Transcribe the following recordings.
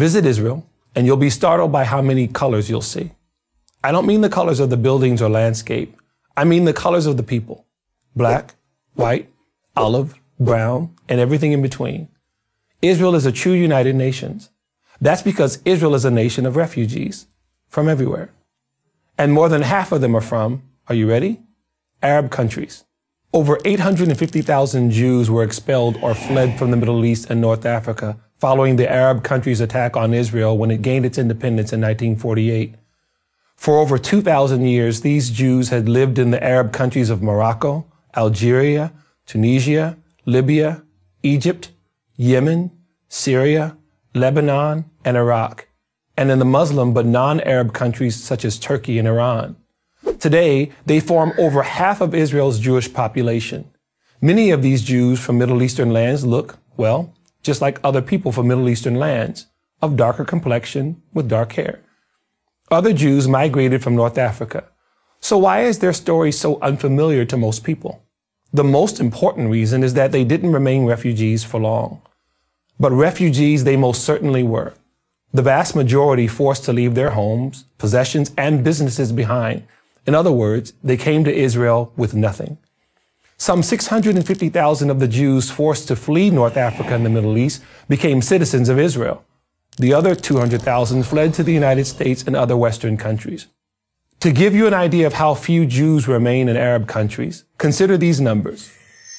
Visit Israel, and you'll be startled by how many colors you'll see. I don't mean the colors of the buildings or landscape. I mean the colors of the people. Black, white, olive, brown, and everything in between. Israel is a true United Nations. That's because Israel is a nation of refugees from everywhere. And more than half of them are from, are you ready? Arab countries. Over 850,000 Jews were expelled or fled from the Middle East and North Africa following the Arab country's attack on Israel when it gained its independence in 1948. For over 2,000 years, these Jews had lived in the Arab countries of Morocco, Algeria, Tunisia, Libya, Egypt, Yemen, Syria, Lebanon, and Iraq, and in the Muslim but non-Arab countries such as Turkey and Iran. Today, they form over half of Israel's Jewish population. Many of these Jews from Middle Eastern lands look, well, just like other people from Middle Eastern lands, of darker complexion with dark hair. Other Jews migrated from North Africa. So why is their story so unfamiliar to most people? The most important reason is that they didn't remain refugees for long. But refugees they most certainly were. The vast majority forced to leave their homes, possessions, and businesses behind. In other words, they came to Israel with nothing. Some 650,000 of the Jews forced to flee North Africa and the Middle East became citizens of Israel. The other 200,000 fled to the United States and other Western countries. To give you an idea of how few Jews remain in Arab countries, consider these numbers.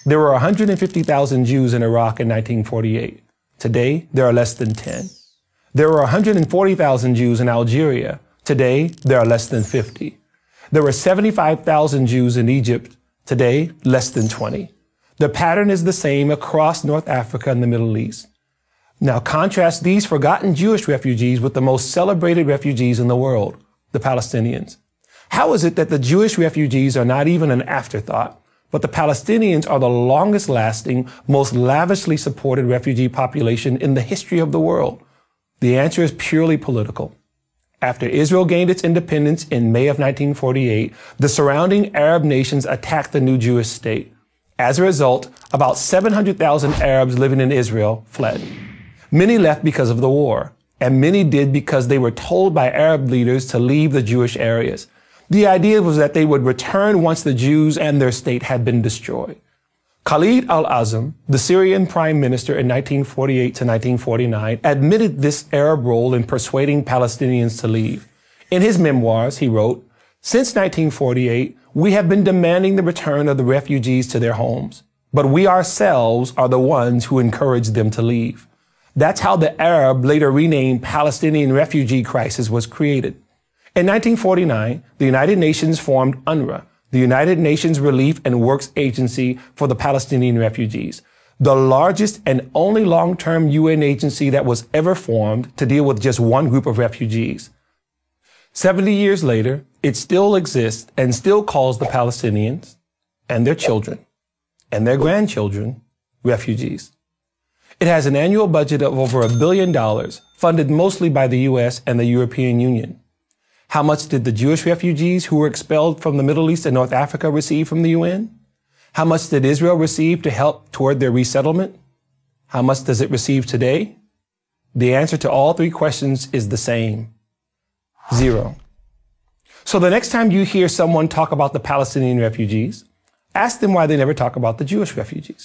There were 150,000 Jews in Iraq in 1948. Today, there are less than 10. There were 140,000 Jews in Algeria. Today, there are less than 50. There were 75,000 Jews in Egypt. Today, less than 20. The pattern is the same across North Africa and the Middle East. Now contrast these forgotten Jewish refugees with the most celebrated refugees in the world, the Palestinians. How is it that the Jewish refugees are not even an afterthought, but the Palestinians are the longest lasting, most lavishly supported refugee population in the history of the world? The answer is purely political. After Israel gained its independence in May of 1948, the surrounding Arab nations attacked the new Jewish state. As a result, about 700,000 Arabs living in Israel fled. Many left because of the war, and many did because they were told by Arab leaders to leave the Jewish areas. The idea was that they would return once the Jews and their state had been destroyed. Khalid al-Azam, the Syrian prime minister in 1948 to 1949, admitted this Arab role in persuading Palestinians to leave. In his memoirs, he wrote, "Since 1948, we have been demanding the return of the refugees to their homes, but we ourselves are the ones who encouraged them to leave." That's how the Arab, later renamed Palestinian refugee crisis was created. In 1949, the United Nations formed UNRWA, the United Nations Relief and Works Agency for the Palestinian refugees, the largest and only long-term UN agency that was ever formed to deal with just one group of refugees. 70 years later, it still exists and still calls the Palestinians and their children and their grandchildren refugees. It has an annual budget of over $1 billion, funded mostly by the US and the European Union. How much did the Jewish refugees who were expelled from the Middle East and North Africa receive from the UN? How much did Israel receive to help toward their resettlement? How much does it receive today? The answer to all three questions is the same: zero. So the next time you hear someone talk about the Palestinian refugees, ask them why they never talk about the Jewish refugees.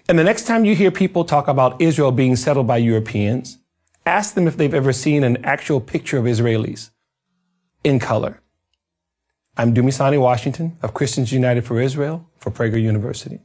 And the next time you hear people talk about Israel being settled by Europeans, ask them if they've ever seen an actual picture of Israelis in color. I'm Dumisani Washington of Christians United for Israel for Prager University.